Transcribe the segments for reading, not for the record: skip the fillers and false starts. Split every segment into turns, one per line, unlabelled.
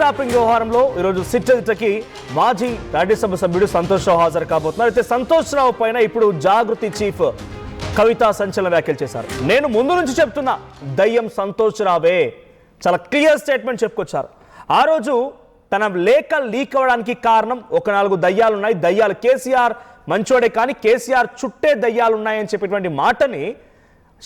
Tapping వ్యవహారంలో ఈరోజు SIT ఎదుటకి మాజీ రాజ్యసభ సభ్యుడు సంతోష్ రావు హాజరు కాబోతున్నారు. అయితే సంతోష్ రావు పైన ఇప్పుడు జాగృతి చీఫ్ కవిత సంచలన వ్యాఖ్యలు చేశారు. నేను ముందు నుంచి చెప్తున్నా దయ్యం సంతోష్ రావే, చాలా క్లియర్ స్టేట్మెంట్ చెప్పుకొచ్చారు. ఆ రోజు తన లేఖ లీక్ అవ్వడానికి కారణం ఒక 4 దయ్యాలు ఉన్నాయి, దయ్యాలు కేసీఆర్ మంచోడే కానీ కేసీఆర్ చుట్టే దయ్యాలు ఉన్నాయని చెప్పేటువంటి మాటని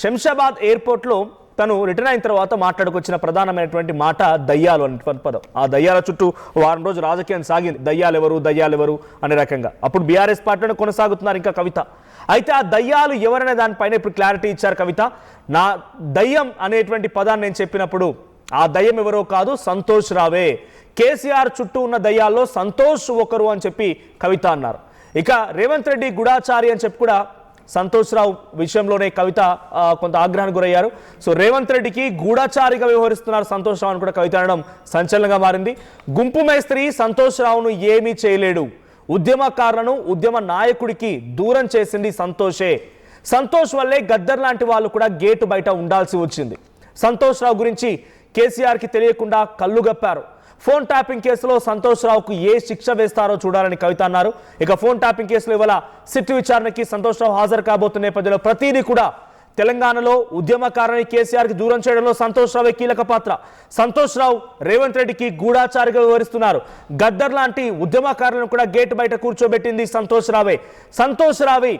శంషాబాద్ ఎయిర్పోర్ట్లో తను రిటర్న్ అయిన తర్వాత మాట్లాడుకొచ్చిన ప్రధానమైనటువంటి మాట దయ్యాలు అనేటువంటి పదం. ఆ దయ్యాల చుట్టూ వారం రోజు రాజకీయం సాగింది. దయ్యాలెవరు అనే రకంగా. అప్పుడు బీఆర్ఎస్ పార్టీలో కొనసాగుతున్నారు ఇంకా కవిత. అయితే ఆ దయ్యాలు ఎవరనే దానిపైన ఇప్పుడు క్లారిటీ ఇచ్చారు కవిత. నా దయ్యం అనేటువంటి పదాన్ని నేను చెప్పినప్పుడు ఆ దయ్యం ఎవరో కాదు, సంతోష్ రావే. కేసీఆర్ చుట్టూ ఉన్న దయ్యాల్లో సంతోష్ ఒకరు అని చెప్పి కవిత అన్నారు. ఇక రేవంత్ రెడ్డి గూఢాచారి అని చెప్పి కూడా సంతోష్ రావు విషయంలోనే కవిత కొంత ఆగ్రహానికి గురయ్యారు. సో రేవంత్ రెడ్డికి గూఢాచారిగా వ్యవహరిస్తున్నారు సంతోష్ రావు అని కూడా కవిత అనడం సంచలనంగా మారింది. గుంపు మేస్త్రి సంతోష్ రావును ఏమీ చేయలేడు, ఉద్యమకారులను ఉద్యమ నాయకుడికి దూరం చేసింది సంతోషే. సంతోష్ వల్లే గద్దర్ లాంటి వాళ్ళు కూడా గేటు బయట ఉండాల్సి వచ్చింది. సంతోష్ రావు గురించి కేసీఆర్కి తెలియకుండా కళ్ళుగప్పారు. ఫోన్ ట్యాపింగ్ కేసులో సంతోష్ రావుకు ఏ శిక్ష వేస్తారో చూడాలని కవిత అన్నారు. ఇక ఫోన్ ట్యాపింగ్ కేసులో ఇవాళ సిట్ విచారణకి సంతోష్ రావు హాజరు కాబోతున్న నేపథ్యంలో ప్రతిదీ కూడా తెలంగాణలో ఉద్యమకారుని కేసీఆర్కి దూరం చేయడంలో సంతోష్ రావే కీలక పాత్ర. సంతోష్ రావు రేవంత్ రెడ్డికి గూఢాచారిగా వ్యవహరిస్తున్నారు. గద్దర్ లాంటి ఉద్యమకారులను కూడా గేటు బయట కూర్చోబెట్టింది సంతోష్ రావే. సంతోష్ రావే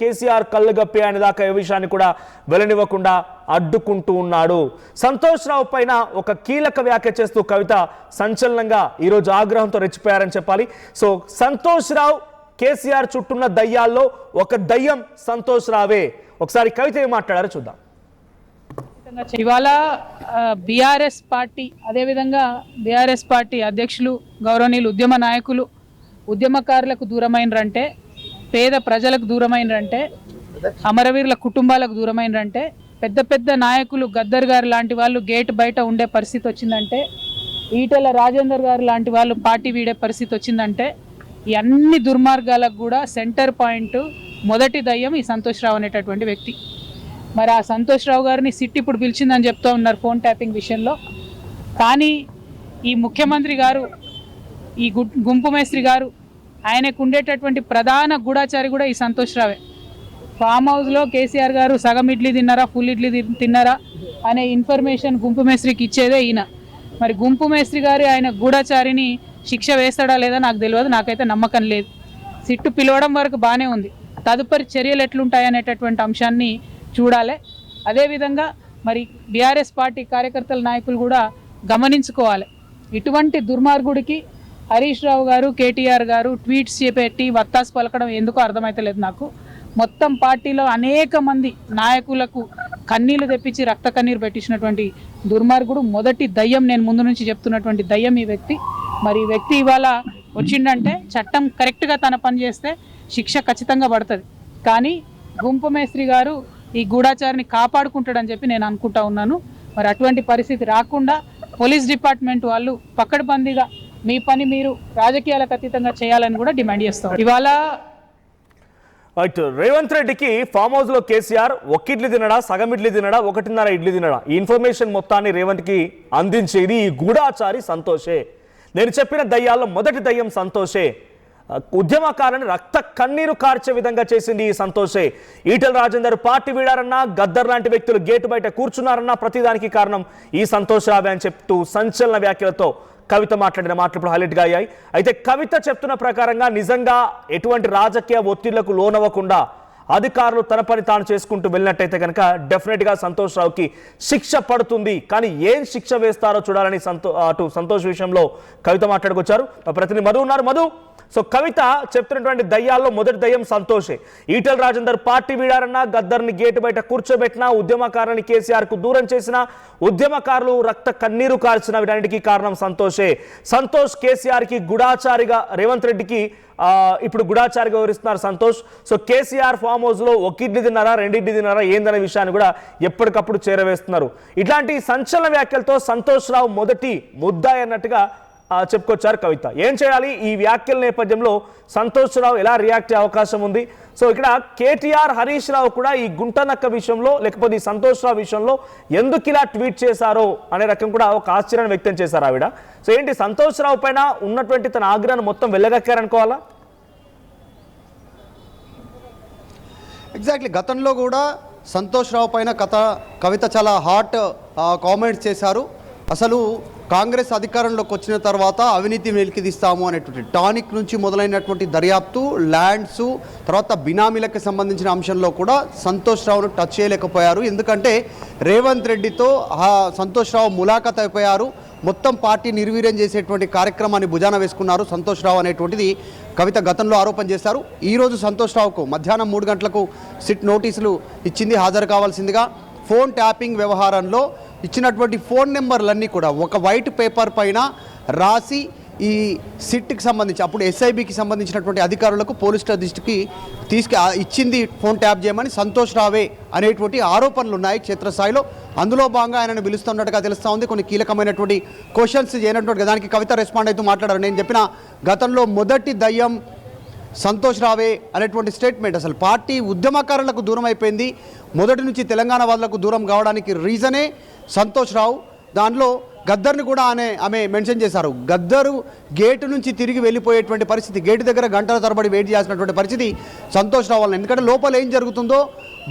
కేసీఆర్ కళ్ళుగప్పే అనే దాకా ఏ విషయాన్ని కూడా వెల్లనివ్వకుండా అడ్డుకుంటూ ఉన్నాడు. సంతోష్ రావు పైన ఒక కీలక వ్యాఖ్య చేస్తూ కవిత సంచలనంగా ఈరోజు ఆగ్రహంతో రెచ్చిపోయారని చెప్పాలి. సో సంతోష్ రావు కేసీఆర్ చుట్టూన్న దయ్యాల్లో ఒక దయ్యం సంతోష్ రావే. ఒకసారి కవిత ఏం మాట్లాడారో చూద్దాం.
ఇవాళ బీఆర్ఎస్ పార్టీ, అదేవిధంగా బీఆర్ఎస్ పార్టీ అధ్యక్షులు గౌరవనీయులు ఉద్యమ నాయకులు ఉద్యమకారులకు దూరమైనరంటే, పేద ప్రజలకు దూరమైనరంటే, అమరవీరుల కుటుంబాలకు దూరమైనరంటే, పెద్ద పెద్ద నాయకులు గద్దర్ గారు లాంటి వాళ్ళు గేట్ బయట ఉండే పరిస్థితి వచ్చిందంటే, ఈటెల రాజేందర్ గారు లాంటి వాళ్ళు పార్టీ వీడే పరిస్థితి వచ్చిందంటే, ఈ అన్ని దుర్మార్గాలకు కూడా సెంటర్ పాయింట్ మొదటి దయ్యం ఈ సంతోష్ రావు అనేటటువంటి వ్యక్తి. మరి ఆ సంతోష్ రావు గారిని సిట్ ఇప్పుడు పిలిచిందని చెప్తూ ఉన్నారు ఫోన్ ట్యాపింగ్ విషయంలో. కానీ ఈ ముఖ్యమంత్రి గారు, ఈ గుంపు మేస్త్రి గారు, ఆయనకు ఉండేటటువంటి ప్రధాన గూఢాచారి కూడా ఈ సంతోష్ రావే. ఫామ్ హౌస్లో కేసీఆర్ గారు సగం ఇడ్లీ తిన్నారా, ఫుల్ ఇడ్లీ తిన్నారా అనే ఇన్ఫర్మేషన్ గుంపు మేస్త్రికి ఇచ్చేదే ఈయన. మరి గుంపు మేస్త్రి గారి ఆయన గూఢాచారిని శిక్ష వేస్తాడా లేదా నాకు తెలియదు, నాకైతే నమ్మకం లేదు. సిట్టు పిలవడం వరకు బాగానే ఉంది, తదుపరి చర్యలు ఎట్లుంటాయనేటటువంటి అంశాన్ని చూడాలి. అదేవిధంగా మరి బీఆర్ఎస్ పార్టీ కార్యకర్తల నాయకులు కూడా గమనించుకోవాలి. ఇటువంటి దుర్మార్గుడికి హరీష్ రావు గారు, కేటీఆర్ గారు ట్వీట్స్ చేపెట్టి వత్తాసు పలకడం ఎందుకో అర్థమైతలేదు నాకు. మొత్తం పార్టీలో అనేక మంది నాయకులకు కన్నీళ్లు తెప్పించి రక్త కన్నీరు పెట్టించినటువంటి దుర్మార్గుడు, మొదటి దయ్యం, నేను ముందు నుంచి చెప్తున్నటువంటి దయ్యం ఈ వ్యక్తి. మరి ఈ వ్యక్తి ఇవాళ వచ్చిండంటే చట్టం కరెక్ట్గా తన పని చేస్తే శిక్ష ఖచ్చితంగా పడుతుంది. కానీ గుంపు మేస్త్రి గారు ఈ గూఢాచారిని కాపాడుకుంటాడని చెప్పి నేను అనుకుంటా ఉన్నాను. మరి అటువంటి పరిస్థితి రాకుండా పోలీస్ డిపార్ట్మెంట్ వాళ్ళు పక్కడబందీగా మీ పని మీరు రాజకీయాలకు అతీతంగా చేయాలని కూడా డిమాండ్ చేస్తాం. ఇవాళ
రేవంత్ రెడ్డికి ఫామ్ హౌస్ లో కేసీఆర్ ఒక ఇడ్లీ తినడా, సగం ఇడ్లీ తినడా, 1.5 ఇడ్లీ తినడా, ఈ ఇన్ఫర్మేషన్ మొత్తాన్ని రేవంత్ కి అందించేది ఈ గూఢాచారి సంతోషే. నేను చెప్పిన దయ్యాల్లో మొదటి దయ్యం సంతోషే. ఉద్యమకారులను రక్త కన్నీరు కార్చే విధంగా చేసింది ఈ సంతోషే. ఈటెల రాజేందర్ పార్టీ వీడారన్నా, గద్దర్ లాంటి వ్యక్తులు గేటు బయట కూర్చున్నారన్నా ప్రతిదానికి కారణం ఈ సంతోష్ రావే అని చెప్తూ సంచలన వ్యాఖ్యలతో కవిత మాట్లాడిన మాటలు ఇప్పుడు హైలైట్గా అయ్యాయి. అయితే కవిత చెప్తున్న ప్రకారంగా నిజంగా ఎటువంటి రాజకీయ ఒత్తిళ్లకు లోనవ్వకుండా అధికారులు తన పని తాను చేసుకుంటూ వెళ్ళినట్టయితే కనుక డెఫినెట్గా సంతోష్ రావుకి శిక్ష పడుతుంది. కానీ ఏం శిక్ష వేస్తారో చూడాలని అటు సంతోష్ విషయంలో కవిత మాట్లాడుకొచ్చారు. ప్రతినిధి మధు ఉన్నారు. మధు, సో కవిత చెప్తున్నటువంటి దయ్యాల్లో మొదటి దయ్యం సంతోషే. ఈటెల రాజేందర్ పార్టీ వీడారన్నా, గద్దర్ని గేటు బయట కూర్చోబెట్టినా, ఉద్యమకారుని కేసీఆర్కు దూరం చేసిన, ఉద్యమకారులు రక్త కన్నీరు కార్చిన, వీటన్నిటికీ కారణం సంతోషే. సంతోష్ కేసీఆర్కి గుడాచారిగా, రేవంత్ రెడ్డికి ఇప్పుడు గుడాచారిగా వివరిస్తున్నారు సంతోష్. సో కేసీఆర్ ఫామ్ హౌస్లో ఒక ఇడ్లీ తిన్నారా, 2 ఇడ్లీ తిన్నారా ఏందనే విషయాన్ని కూడా ఎప్పటికప్పుడు చేరవేస్తున్నారు. ఇట్లాంటి సంచలన వ్యాఖ్యలతో సంతోష్ రావు మొదటి ముద్దాయి అన్నట్టుగా చెప్పుకొచ్చారు కవిత. ఏం చేయాలి? ఈ వ్యాఖ్యల నేపథ్యంలో సంతోష్ రావు ఎలా రియాక్ట్ అయ్యే అవకాశం ఉంది? సో ఇక్కడ కేటీఆర్ హరీష్ రావు కూడా ఈ గుంటనక్క విషయంలో లేకపోతే ఈ సంతోష్ రావు విషయంలో ఎందుకు ఇలా ట్వీట్ చేశారో అనే రకం కూడా ఒక ఆశ్చర్యాన్ని వ్యక్తం చేశారు ఆవిడ. సో ఏంటి సంతోష్ రావు పైన ఉన్నటువంటి తన ఆగ్రహాన్ని మొత్తం వెళ్ళగక్కారనుకోవాలా?
ఎగ్జాక్ట్లీ, గతంలో కూడా సంతోష్ రావు పైన కవిత చాలా హాట్ కామెంట్స్ చేశారు. అసలు కాంగ్రెస్ అధికారంలోకి వచ్చిన తర్వాత అవినీతి వెలికితీస్తాము అనేటువంటి టానిక్ నుంచి మొదలైనటువంటి దర్యాప్తు, ల్యాండ్స్, తర్వాత బినామీలకు సంబంధించిన అంశంలో కూడా సంతోష్ రావును టచ్ చేయలేకపోయారు. ఎందుకంటే రేవంత్ రెడ్డితో సంతోష్ రావు ములాఖత్ అయిపోయారు. మొత్తం పార్టీ నిర్వీర్యం చేసేటువంటి కార్యక్రమాన్ని భుజాన వేసుకున్నారు సంతోష్ రావు అనేటువంటిది కవిత గతంలో ఆరోపణ చేశారు. ఈరోజు సంతోష్ రావుకు మధ్యాహ్నం 3 గంటలకు సిట్ నోటీసులు ఇచ్చింది, హాజరు కావాల్సిందిగా. ఫోన్ ట్యాపింగ్ వ్యవహారంలో ఇచ్చినటువంటి ఫోన్ నెంబర్లన్నీ కూడా ఒక వైట్ పేపర్ పైన రాసి ఈ సిట్కి సంబంధించి అప్పుడు ఎస్ఐబికి సంబంధించినటువంటి అధికారులకు పోలీస్ దృష్టికి ఇచ్చింది ఫోన్ ట్యాప్ చేయమని సంతోష్ రావే అనేటువంటి ఆరోపణలు ఉన్నాయి క్షేత్రస్థాయిలో. అందులో భాగంగా ఆయనను పిలుస్తున్నట్టుగా తెలుస్తూ ఉంది. కొన్ని కీలకమైనటువంటి క్వశ్చన్స్ చేయనటువంటి దానికి కవిత రెస్పాండ్ అవుతూ మాట్లాడారు. నేను చెప్పిన గతంలో మొదటి దయ్యం సంతోష్ రావే అనేటువంటి స్టేట్మెంట్ అసలు పార్టీ ఉద్యమకారులకు దూరం అయిపోయింది, మొదటి నుంచి తెలంగాణ వాళ్ళకు దూరం కావడానికి రీజనే సంతోష్ రావు. దానిలో గద్దర్ని కూడా ఆమె మెన్షన్ చేశారు. గద్దరు గేటు నుంచి తిరిగి వెళ్ళిపోయేటువంటి పరిస్థితి, గేటు దగ్గర గంటల తరబడి వెయిట్ చేయాల్సినటువంటి పరిస్థితి సంతోష్ రావు వల్ల. ఎందుకంటే లోపల ఏం జరుగుతుందో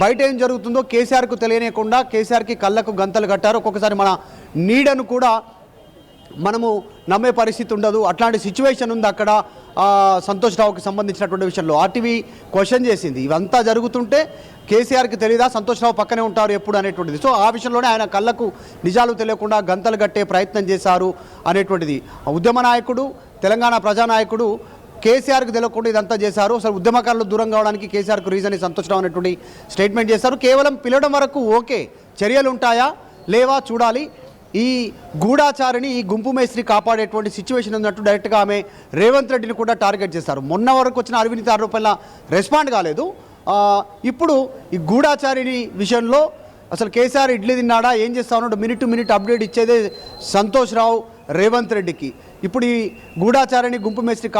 బయట ఏం జరుగుతుందో కేసీఆర్కు తెలియనియకుండా కేసీఆర్కి కళ్ళకు గంతలు కట్టారు. ఒక్కొక్కసారి మన నీడను కూడా మనము నమ్మే పరిస్థితి ఉండదు. అట్లాంటి సిచ్యువేషన్ ఉంది అక్కడ సంతోష్ రావుకి సంబంధించినటువంటి విషయంలో. ఆర్టీవీ క్వశ్చన్ చేసింది, ఇవంతా జరుగుతుంటే కేసీఆర్కి తెలియదా సంతోష్ రావు పక్కనే ఉంటారు ఎప్పుడు అనేటువంటిది. సో ఆ విషయంలోనే ఆయన కళ్ళకు నిజాలు తెలియకుండా గంతలు కట్టే ప్రయత్నం చేశారు అనేటువంటిది. ఉద్యమ నాయకుడు, తెలంగాణ ప్రజానాయకుడు కేసీఆర్కి తెలియకుండా ఇదంతా చేశారు. అసలు ఉద్యమకారులు దూరం కావడానికి కేసీఆర్కు రీజన్ సంతోష్ రావు అనేటువంటి స్టేట్మెంట్ చేశారు. కేవలం పిలవడం వరకు ఓకే, చర్యలు ఉంటాయా లేవా చూడాలి. ఈ గూఢాచారిని, ఈ గుంపు మేస్త్రి కాపాడేటువంటి సిచ్యువేషన్ ఉన్నట్టు డైరెక్ట్గా ఆమె రేవంత్ రెడ్డిని కూడా టార్గెట్ చేశారు. మొన్న వరకు వచ్చిన అవినీతి ఆరోపణల రెస్పాండ్ కాలేదు. ఇప్పుడు ఈ గూఢాచారిని విషయంలో అసలు కేసీఆర్ ఇడ్లీ తిన్నాడా, ఏం చేస్తా ఉన్నాడు, మినిట్ టు మినిట్ అప్డేట్ ఇచ్చేదే సంతోష్ రావు రేవంత్ రెడ్డికి. ఇప్పుడు ఈ గూఢాచారిని గుంపు మేస్త్రి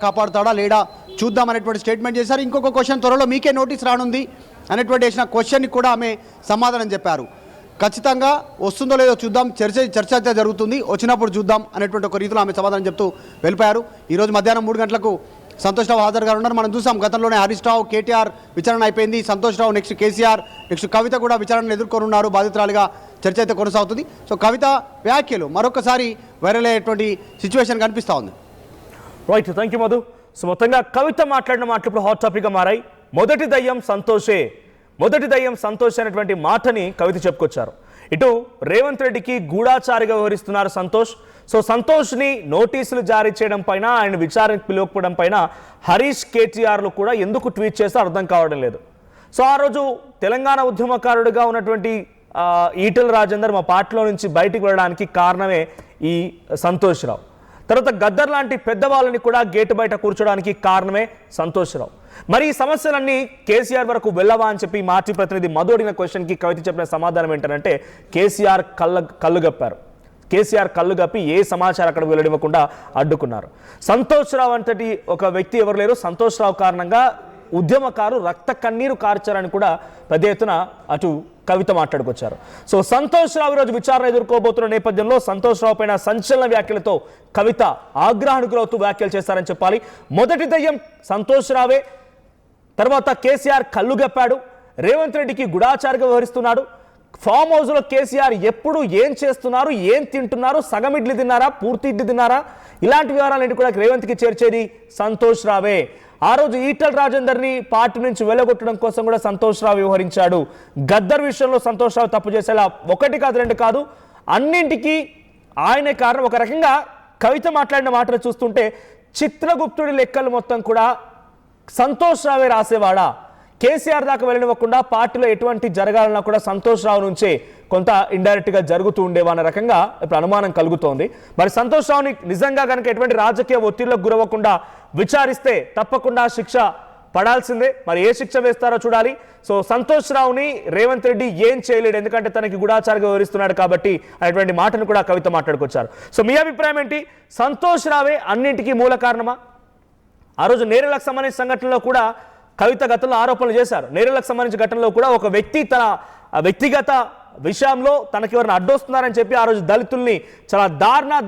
కాపాడుతాడా లేడా చూద్దామనేటువంటి స్టేట్మెంట్ చేశారు. ఇంకొక క్వశ్చన్, త్వరలో మీకే నోటీస్ రానుంది అనేటువంటి వేసిన క్వశ్చన్కి కూడా ఆమె సమాధానం చెప్పారు. ఖచ్చితంగా వస్తుందో లేదో చూద్దాం, చర్చ అయితే జరుగుతుంది, వచ్చినప్పుడు చూద్దాం అనేటువంటి ఒక రీతిలో ఆమె సమాధానం చెప్తూ వెళ్ళిపోయారు. ఈరోజు మధ్యాహ్నం 3 గంటలకు సంతోష్ రావు హాజరుగా ఉన్నారు. మనం చూసాం గతంలోనే హరీష్ రావు, కేటీఆర్ విచారణ అయిపోయింది. సంతోష్ రావు నెక్స్ట్ కేసీఆర్, నెక్స్ట్ కవిత కూడా విచారణను ఎదుర్కొనున్నారు. బాధితురాలిగా చర్చ అయితే కొనసాగుతుంది. సో కవిత వ్యాఖ్యలు మరొకసారి వైరల్ అయ్యేటువంటి సిచ్యువేషన్ కనిపిస్తూ ఉంది.
Right, thank you Madhu. So మొత్తంగా కవిత మాట్లాడిన మాటలు ఇప్పుడు హాట్ టాపిక్గా మారాయి. మొదటి దయ్యం సంతోష్ అనేటువంటి మాటని కవిత చెప్పుకొచ్చారు. ఇటు రేవంత్ రెడ్డికి గూఢాచారిగా వ్యవహరిస్తున్నారు సంతోష్. సో సంతోష్ని నోటీసులు జారీ చేయడం పైన, ఆయన విచారణకు పిలువకపోవడం పైన హరీష్, కేటీఆర్లు కూడా ఎందుకు ట్వీట్ చేస్తే అర్థం కావడం లేదు. సో ఆ రోజు తెలంగాణ ఉద్యమకారుడిగా ఉన్నటువంటి ఈటెల రాజేందర్ మా పార్టీలో నుంచి బయటికి వెళ్ళడానికి కారణమే ఈ సంతోష్ రావు. తర్వాత గద్దర్ లాంటి పెద్దవాళ్ళని కూడా గేటు బయట కూర్చోడానికి కారణమే సంతోష్ రావు. మరి ఈ సమస్యలన్నీ కేసీఆర్ వరకు వెళ్ళవా అని చెప్పి మాజీ ప్రతినిధి మధు అడిగిన క్వశ్చన్కి కవిత చెప్పిన సమాధానం ఏంటంటే కేసీఆర్ కళ్ళు గప్పారు. కేసీఆర్ కళ్ళు గప్పి ఏ సమాచారం అక్కడ వెల్లడివ్వకుండా అడ్డుకున్నారు. సంతోష్ రావు అంతటి ఒక వ్యక్తి ఎవరు లేరు. సంతోష్ రావు కారణంగా ఉద్యమకారు రక్త కన్నీరు కార్చారని కూడా పెద్ద ఎత్తున అటు కవిత మాట్లాడుకొచ్చారు. సో సంతోష్ రావు ఈరోజు విచారణ ఎదుర్కోబోతున్న నేపథ్యంలో సంతోష్ రావు పైన సంచలన వ్యాఖ్యలతో కవిత ఆగ్రహానికి గురవుతూ వ్యాఖ్యలు చేశారని చెప్పాలి. మొదటి దయ్యం సంతోష్ రావే, తర్వాత కేసీఆర్ కళ్ళు గప్పాడు, రేవంత్ రెడ్డికి గుడాచారిగా వ్యవహరిస్తున్నాడు, ఫామ్ హౌస్లో కేసీఆర్ ఎప్పుడు ఏం చేస్తున్నారు, ఏం తింటున్నారు, సగం ఇడ్లీ తిన్నారా, పూర్తి ఇడ్లీ తిన్నారా, ఇలాంటి వివరాలన్నింటి కూడా రేవంత్కి చేర్చేది సంతోష్ రావే. ఆ రోజు ఈటెల రాజేందర్ని పార్టీ నుంచి వెళ్ళగొట్టడం కోసం కూడా సంతోష్ రావు వ్యవహరించాడు. గద్దర్ విషయంలో సంతోష్ రావు తప్పు చేసేలా 1 కాదు 2 కాదు, అన్నింటికీ ఆయనే కారణం. ఒక రకంగా కవిత మాట్లాడిన మాటలు చూస్తుంటే చిత్రగుప్తుడి లెక్కలు మొత్తం కూడా సంతోష్ రావే రాసేవాడా, కేసీఆర్ దాకా వెళ్ళనివ్వకుండా పార్టీలో ఎటువంటి జరగాలన్నా కూడా సంతోష్ రావు నుంచే కొంత ఇండైరెక్ట్గా జరుగుతూ ఉండేవా అనే రకంగా ఇప్పుడు అనుమానం కలుగుతోంది. మరి సంతోష్ రావుని నిజంగా కనుక ఎటువంటి రాజకీయ ఒత్తిళ్లకు గురవ్వకుండా విచారిస్తే తప్పకుండా శిక్ష పడాల్సిందే. మరి ఏ శిక్ష వేస్తారో చూడాలి. సో సంతోష్ రావుని రేవంత్ రెడ్డి ఏం చేయలేడు, ఎందుకంటే తనకి గుడాచారిగా వివరిస్తున్నాడు కాబట్టి అనేటువంటి మాటను కూడా కవిత మాట్లాడుకొచ్చారు. సో మీ అభిప్రాయం ఏంటి? సంతోష్ రావే అన్నింటికీ మూల కారణమా? ఆ రోజు నేరేలకు సంబంధించిన సంఘటనలో కూడా కవిత గతంలో ఆరోపణలు చేశారు. నేరలకు సంబంధించిన ఘటనలో కూడా ఒక వ్యక్తి తన వ్యక్తిగత విషయంలో తనకి ఎవరైనా అడ్డొస్తున్నారని చెప్పి ఆ రోజు దళితుల్ని చాలా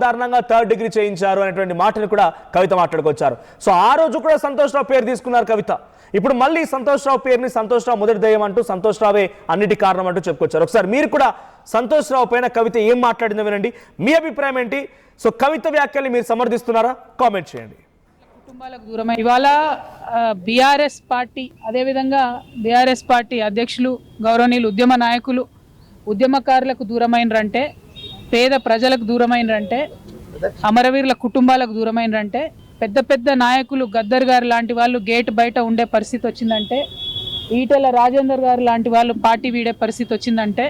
దారుణంగా 3rd డిగ్రీ చేయించారు అనేటువంటి మాటని కూడా కవిత మాట్లాడుకొచ్చారు. సో ఆ రోజు కూడా సంతోష్ రావు పేరు తీసుకున్నారు కవిత. ఇప్పుడు మళ్ళీ సంతోష్ రావు పేరుని సంతోష్ రావు మొదటి దయ్యం అంటూ సంతోష్ రావే అన్నిటి కారణం అంటూ చెప్పుకొచ్చారు. ఒకసారి మీరు కూడా సంతోష్ రావు పైన కవిత ఏం మాట్లాడిందో వినండి. మీ అభిప్రాయం ఏంటి? సో కవిత వ్యాఖ్యల్ని మీరు సమర్థిస్తున్నారా? కామెంట్ చేయండి.
కుటుంబాలకు దూరమై ఇవాళ బీఆర్ఎస్ పార్టీ అదేవిధంగా బీఆర్ఎస్ పార్టీ అధ్యక్షులు గౌరవనీయులు ఉద్యమ నాయకులు ఉద్యమకారులకు దూరమైనరంటే, పేద ప్రజలకు దూరమైనరంటే, అమరవీరుల కుటుంబాలకు దూరమైనరంటే, పెద్ద పెద్ద నాయకులు గద్దర్ గారు లాంటి వాళ్ళు గేట్ బయట ఉండే పరిస్థితి వచ్చిందంటే, ఈటెల రాజేందర్ గారు లాంటి వాళ్ళు పార్టీ వీడే పరిస్థితి వచ్చిందంటే,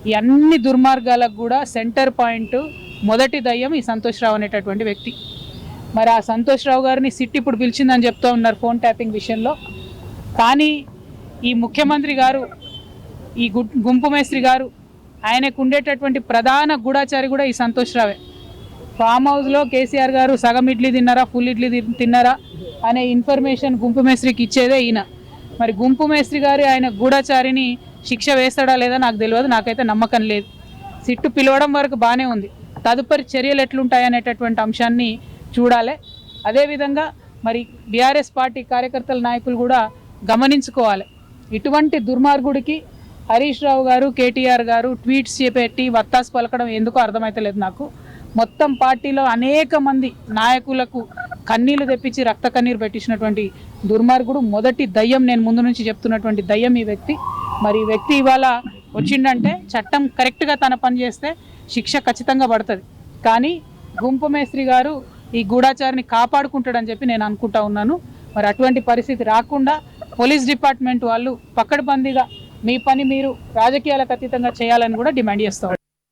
ఈ అన్ని దుర్మార్గాలకు కూడా సెంటర్ పాయింట్ మొదటి దయ్యం ఈ సంతోష్ రావు అనేటటువంటి వ్యక్తి. మరి ఆ సంతోష్ రావు గారిని సిట్ ఇప్పుడు పిలిచిందని చెప్తూ ఉన్నారు ఫోన్ ట్యాపింగ్ విషయంలో. కానీ ఈ ముఖ్యమంత్రి గారు, ఈ గుంపు మేస్త్రి గారు, ఆయనకు ఉండేటటువంటి ప్రధాన గూఢాచారి కూడా ఈ సంతోష్ రావే. ఫామ్ హౌస్లో కేసీఆర్ గారు సగం ఇడ్లీ తిన్నారా, ఫుల్ ఇడ్లీ తిన్నారా అనే ఇన్ఫర్మేషన్ గుంపు మేస్త్రికి ఇచ్చేదే ఈయన. మరి గుంపు మేస్త్రి గారి ఆయన గూఢాచారిని శిక్ష వేస్తాడా లేదా నాకు తెలియదు, నాకైతే నమ్మకం లేదు. సిట్టు పిలవడం వరకు బాగానే ఉంది, తదుపరి చర్యలు ఎట్లుంటాయనేటటువంటి అంశాన్ని చూడాలి. అదేవిధంగా మరి బీఆర్ఎస్ పార్టీ కార్యకర్తల నాయకులు కూడా గమనించుకోవాలి. ఇటువంటి దుర్మార్గుడికి హరీష్ రావు గారు, కేటీఆర్ గారు ట్వీట్స్ పెట్టి వత్తాసు పలకడం ఎందుకో అర్థమైతలేదు నాకు. మొత్తం పార్టీలో అనేక మంది నాయకులకు కన్నీళ్లు తెప్పించి రక్త కన్నీరు పెట్టించినటువంటి దుర్మార్గుడు, మొదటి దయ్యం, నేను ముందు నుంచి చెప్తున్నటువంటి దయ్యం ఈ వ్యక్తి. మరి ఈ వ్యక్తి ఇవాళ వచ్చిండంటే చట్టం కరెక్ట్గా తన పని చేస్తే శిక్ష ఖచ్చితంగా పడుతుంది. కానీ గుంపు మేస్త్రి గారు ఈ గూఢాచారిని కాపాడుకుంటాడని చెప్పి నేను అనుకుంటా ఉన్నాను. మరి అటువంటి పరిస్థితి రాకుండా పోలీస్ డిపార్ట్మెంట్ వాళ్ళు పకడ్బందీగా మీ పని మీరు రాజకీయాలకు అతీతంగా చేయాలని కూడా డిమాండ్ చేస్తాం.